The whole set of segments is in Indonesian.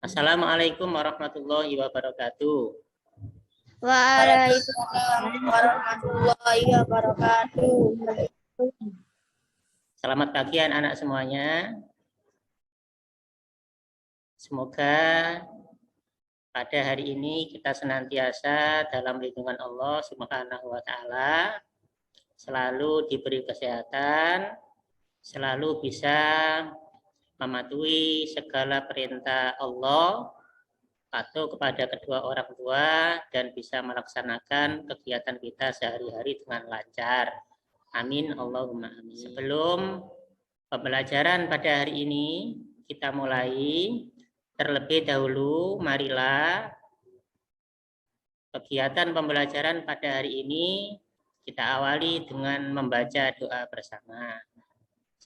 Assalamualaikum warahmatullahi wabarakatuh. Waalaikumsalam warahmatullahi wabarakatuh. Selamat pagi anak-anak semuanya. Semoga pada hari ini kita senantiasa dalam lindungan Allah Subhanahu wa taala, selalu diberi kesehatan, selalu bisa mematuhi segala perintah Allah, patuh kepada kedua orang tua, dan bisa melaksanakan kegiatan kita sehari-hari dengan lancar. Amin, Allahumma amin. Sebelum pembelajaran pada hari ini kita mulai, terlebih dahulu marilah kegiatan pembelajaran pada hari ini kita awali dengan membaca doa bersama.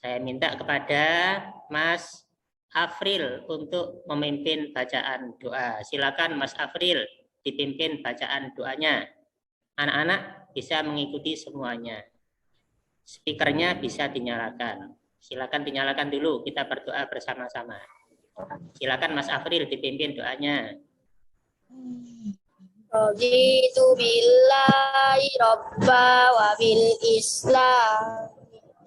Saya minta kepada Mas Afril untuk memimpin bacaan doa. Silakan Mas Afril dipimpin bacaan doanya. Anak-anak bisa mengikuti semuanya. Speakernya bisa dinyalakan. Silakan dinyalakan dulu, kita berdoa bersama-sama. Silakan Mas Afril dipimpin doanya. Raditu billahi robba wa bil islam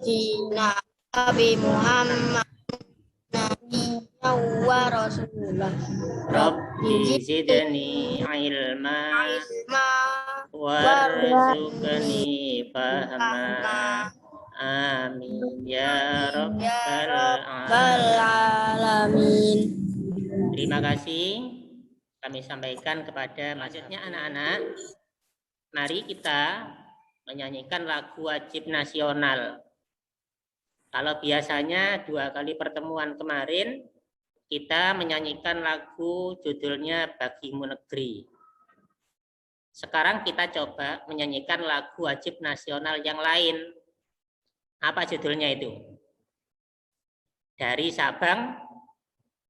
dina Nabi Muhammad nabiyya wa rasulah. Rabbi zidni ilma Ma warzuqni fahma. Amin ya rabbal alamin. Terima kasih kami sampaikan kepada maksudnya anak-anak. Mari kita menyanyikan lagu wajib nasional. Kalau biasanya 2 kali pertemuan kemarin kita menyanyikan lagu judulnya Bagimu Negeri. Sekarang kita coba menyanyikan lagu wajib nasional yang lain. Apa judulnya itu? Dari Sabang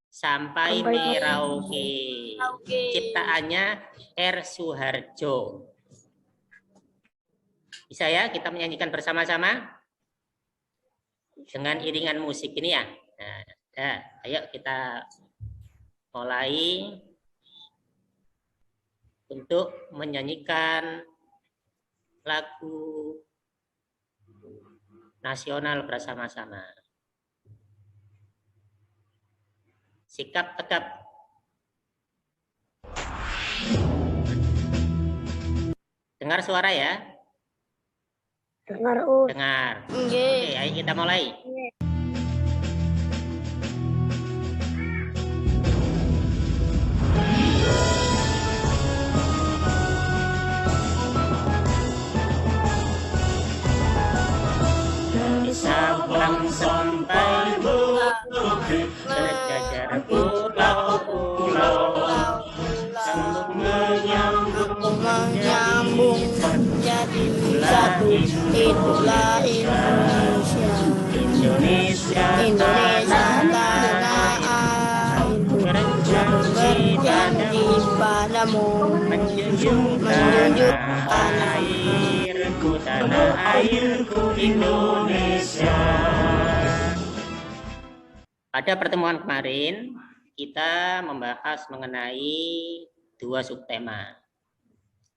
sampai Merauke. Ciptaannya R. Suharjo. Bisa ya kita menyanyikan bersama-sama? Dengan iringan musik ini ya. Nah, ayo kita mulai untuk menyanyikan lagu nasional bersama-sama. Sikap tegap. Dengar suara ya? Dengar, Dengar. Oke, ayo kita mulai. Dari Sabang sampai Merauke, berjajar pulau-pulau, sambung menyambung jadi satu. Itulah Indonesia. Indonesia tanah airku, berjanji padamu menjunjung tanah airku Indonesia. Pada pertemuan kemarin kita membahas mengenai 2 subtema.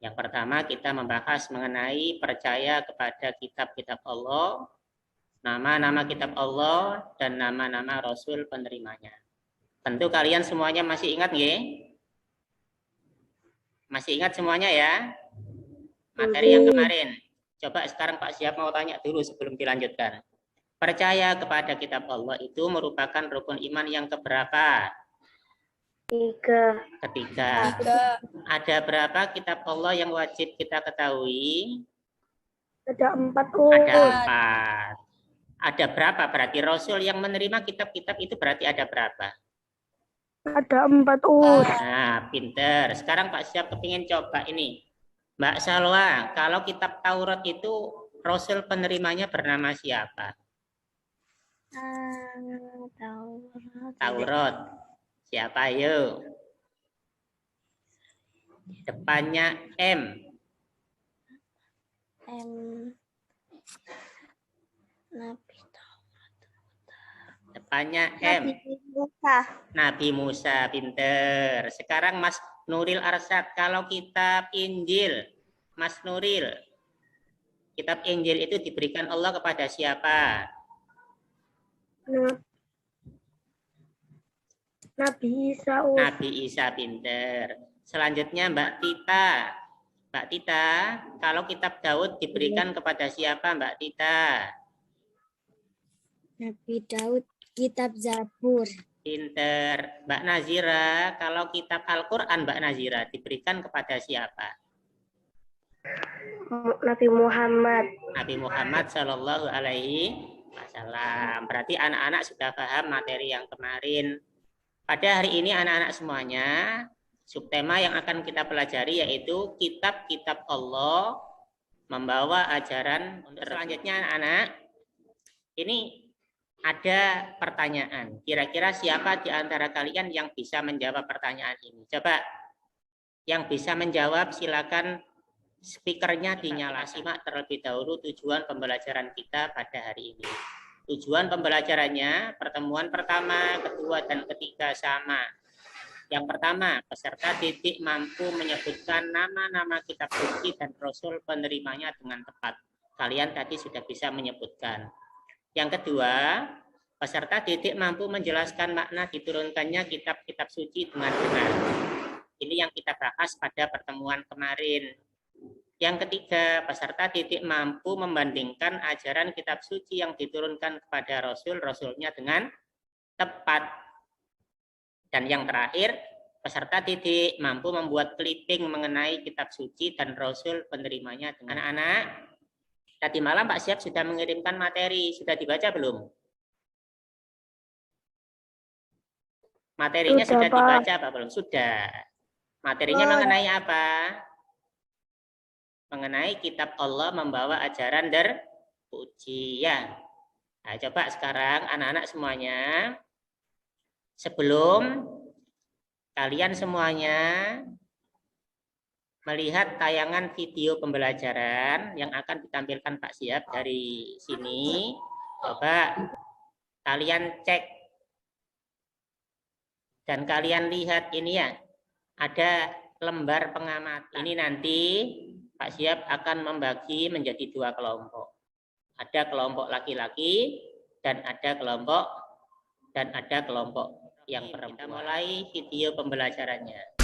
Yang pertama kita membahas mengenai percaya kepada kitab-kitab Allah, nama-nama kitab Allah, dan nama-nama Rasul penerimanya. Tentu kalian semuanya masih ingat nggih? Masih ingat semuanya ya? Materi yang kemarin. Coba sekarang Pak Siap mau tanya dulu sebelum dilanjutkan. Percaya kepada kitab Allah itu merupakan rukun iman yang keberapa? Ketiga. Ada berapa kitab Allah yang wajib kita ketahui? Ada 4. Ada 4. Ada berapa? Berarti Rasul yang menerima kitab-kitab itu berarti ada berapa? Ada 4. Nah, pinter. Sekarang Pak Siap kepingin coba ini. Mbak Salwa, kalau kitab Taurat itu Rasul penerimanya bernama siapa? Taurat. Siapa yuk? Depannya M. Nabi Taurat. Banyak M. Nabi Musa, pinter. Sekarang Mas Nuril Arsyad, kalau kitab Injil, Mas Nuril, kitab Injil itu diberikan Allah kepada siapa? Nabi Isa. Nabi Isa, pinter. Selanjutnya Mbak Tita. Mbak Tita, kalau kitab Daud diberikan kepada siapa Mbak Tita? Nabi Daud, kitab Zabur. Pinter. Mbak Nazira, kalau kitab Al-Quran Mbak Nazira diberikan kepada siapa? Nabi Muhammad. Nabi Muhammad Shallallahu Alaihi Wasallam. Berarti anak-anak sudah paham materi yang kemarin. Pada hari ini anak-anak semuanya, subtema yang akan kita pelajari yaitu kitab-kitab Allah membawa ajaran. Selanjutnya anak-anak, ini ada pertanyaan. Kira-kira siapa di antara kalian yang bisa menjawab pertanyaan ini? Coba yang bisa menjawab silakan speakernya dinyala. Simak terlebih dahulu tujuan pembelajaran kita pada hari ini. Tujuan pembelajarannya pertemuan pertama, kedua, dan ketiga sama. Yang pertama, peserta didik mampu menyebutkan nama-nama kitab suci dan rasul penerimanya dengan tepat. Kalian tadi sudah bisa menyebutkan. Yang kedua, peserta didik mampu menjelaskan makna diturunkannya kitab-kitab suci dengan benar. Ini yang kita bahas pada pertemuan kemarin. Yang ketiga, peserta didik mampu membandingkan ajaran kitab suci yang diturunkan kepada rasul-rasulnya dengan tepat. Dan yang terakhir, peserta didik mampu membuat clipping mengenai kitab suci dan rasul penerimanya dengan anak-anak. Tadi malam Pak Siap sudah mengirimkan materi, sudah dibaca belum? Materinya sudah dibaca Pak belum? Sudah. Materinya mengenai apa? Mengenai kitab Allah membawa ajaran terpuji ya. Nah, coba sekarang anak-anak semuanya, sebelum kalian semuanya melihat tayangan video pembelajaran yang akan ditampilkan Pak Siap dari sini, coba kalian cek dan kalian lihat ini ya, ada lembar pengamatan. Ini nanti Pak Siap akan membagi menjadi dua kelompok. Ada kelompok laki-laki dan ada kelompok yang perempuan. Kita mulai video pembelajarannya.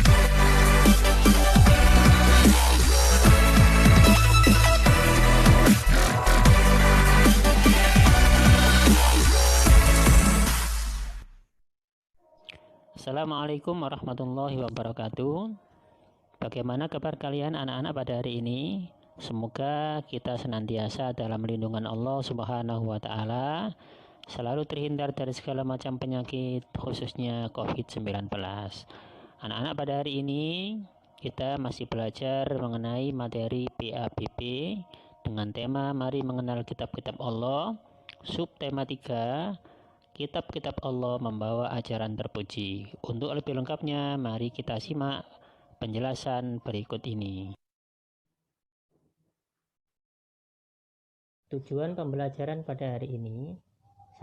Assalamualaikum warahmatullahi wabarakatuh. Bagaimana kabar kalian anak-anak pada hari ini? Semoga kita senantiasa dalam lindungan Allah Subhanahu wa Ta'ala, selalu terhindar dari segala macam penyakit, khususnya COVID-19. Anak-anak, pada hari ini kita masih belajar mengenai materi PABP dengan tema Mari Mengenal Kitab-Kitab Allah. Subtema 3, Kitab-Kitab Allah Membawa Ajaran Terpuji. Untuk lebih lengkapnya, mari kita simak penjelasan berikut ini. Tujuan pembelajaran pada hari ini: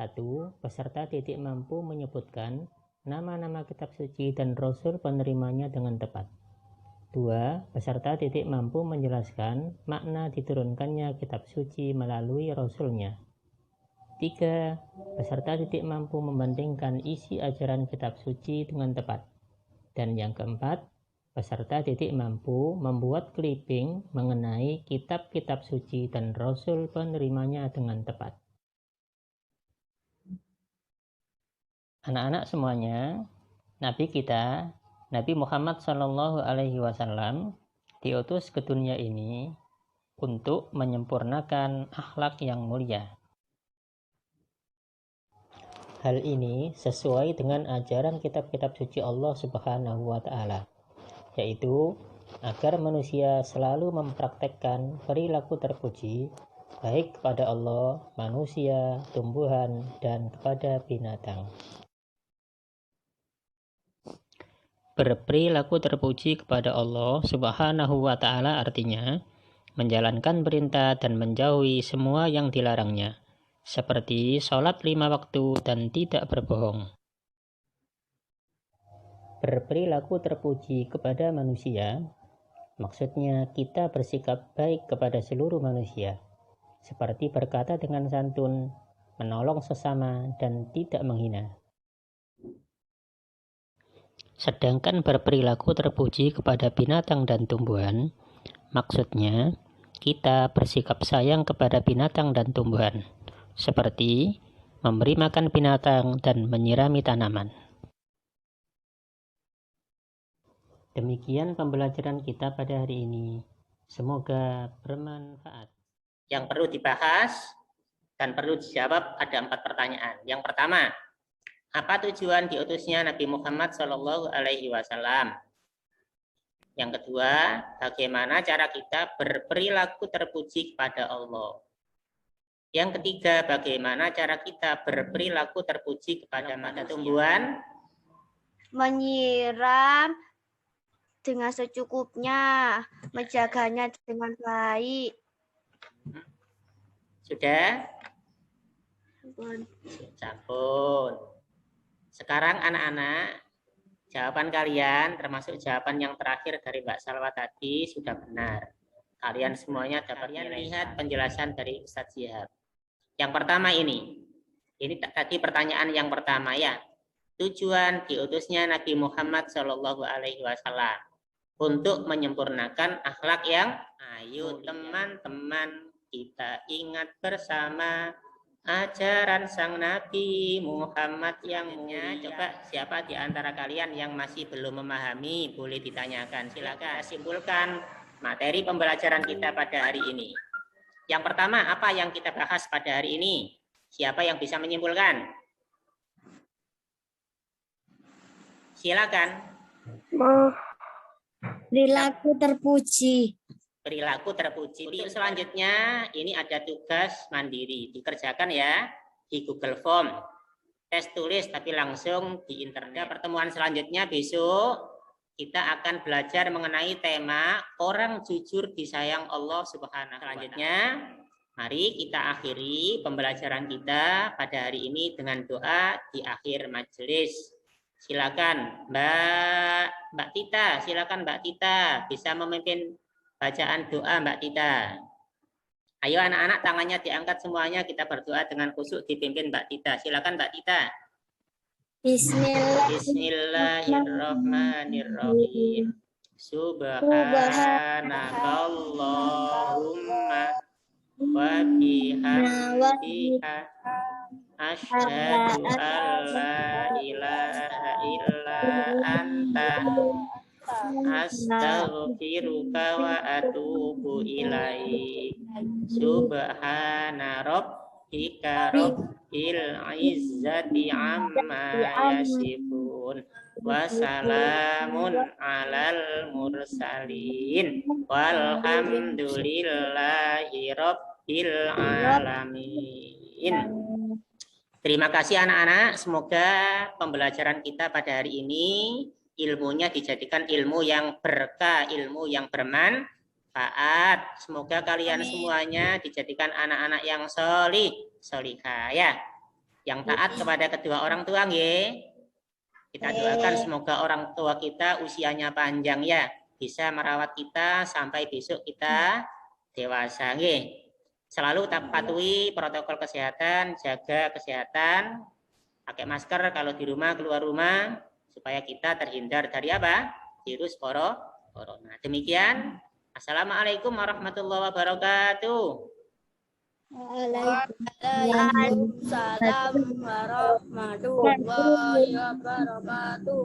1. Peserta didik mampu menyebutkan nama-nama kitab suci dan rasul penerimanya dengan tepat. 2. Peserta didik mampu menjelaskan makna diturunkannya kitab suci melalui rasulnya. 3. Peserta didik mampu membandingkan isi ajaran kitab suci dengan tepat. Dan yang keempat, peserta didik mampu membuat clipping mengenai kitab-kitab suci dan rasul penerimanya dengan tepat. Anak-anak semuanya, Nabi kita, Nabi Muhammad Shallallahu Alaihi Wasallam diutus ke dunia ini untuk menyempurnakan akhlak yang mulia. Hal ini sesuai dengan ajaran kitab-kitab suci Allah Subhanahu wa Ta'ala, yaitu agar manusia selalu mempraktekkan perilaku terpuji baik kepada Allah, manusia, tumbuhan, dan kepada binatang. Berperilaku terpuji kepada Allah Subhanahu wa Ta'ala artinya menjalankan perintah dan menjauhi semua yang dilarangnya, seperti sholat 5 waktu dan tidak berbohong. Berperilaku terpuji kepada manusia, maksudnya kita bersikap baik kepada seluruh manusia, seperti berkata dengan santun, menolong sesama, dan tidak menghina. Sedangkan berperilaku terpuji kepada binatang dan tumbuhan, maksudnya kita bersikap sayang kepada binatang dan tumbuhan, seperti memberi makan binatang dan menyirami tanaman. Demikian pembelajaran kita pada hari ini. Semoga bermanfaat. Yang perlu dibahas dan perlu dijawab ada 4 pertanyaan. Yang pertama, apa tujuan diutusnya Nabi Muhammad SAW? Yang kedua, bagaimana cara kita berperilaku terpuji kepada Allah? Yang ketiga, bagaimana cara kita berperilaku terpuji kepada tumbuhan? Menyiram dengan secukupnya, menjaganya dengan baik. Sudah? Sampun. Sekarang anak-anak, jawaban kalian termasuk jawaban yang terakhir dari Mbak Salwa tadi sudah benar. Kalian semuanya dapat lihat penjelasan dari Ustadz Zihab. Yang pertama ini tadi pertanyaan yang pertama ya. Tujuan diutusnya Nabi Muhammad SAW untuk menyempurnakan akhlak yang ayo teman-teman kita ingat bersama ajaran sang Nabi Muhammad yang mulia. Coba siapa di antara kalian yang masih belum memahami boleh ditanyakan. Silakan simpulkan materi pembelajaran kita pada hari ini. Yang pertama, apa yang kita bahas pada hari ini? Siapa yang bisa menyimpulkan? Silakan. Perilaku terpuji. Perilaku terpuji. Untuk selanjutnya, ini ada tugas mandiri. Dikerjakan ya di Google Form. Tes tulis tapi langsung di internet. Pertemuan selanjutnya besok, kita akan belajar mengenai tema orang jujur disayang Allah Subhanahu wa Ta'ala. Selanjutnya, mari kita akhiri pembelajaran kita pada hari ini dengan doa di akhir majelis. Silakan Mbak Tita, silakan Mbak Tita bisa memimpin bacaan doa Mbak Tita. Ayo anak-anak tangannya diangkat semuanya, kita berdoa dengan khusyuk dipimpin Mbak Tita. Silakan Mbak Tita. Bismillahirrahmanirrahim. Subhanakallahumma wa bihamdika asyhadu an la ilaha illa anta astaghfiruka wa atubu ilaik. Subhana rabbika rabbil izzati amma yasifun wa salamun alal mursalin walhamdulillahi rabbil alamin. Terima kasih anak-anak. Semoga pembelajaran kita pada hari ini ilmunya dijadikan ilmu yang berkah, ilmu yang bermanfaat. Semoga kalian semuanya dijadikan anak-anak yang solihah ya. Yang taat kepada kedua orang tua nggih. Kita doakan semoga orang tua kita usianya panjang ya, bisa merawat kita sampai besok kita dewasa nggih. Selalu patuhi protokol kesehatan, jaga kesehatan, pakai masker kalau di rumah, keluar rumah, supaya kita terhindar dari apa? Virus corona. Demikian. Assalamualaikum warahmatullahi wabarakatuh. Waalaikumsalam warahmatullahi wabarakatuh.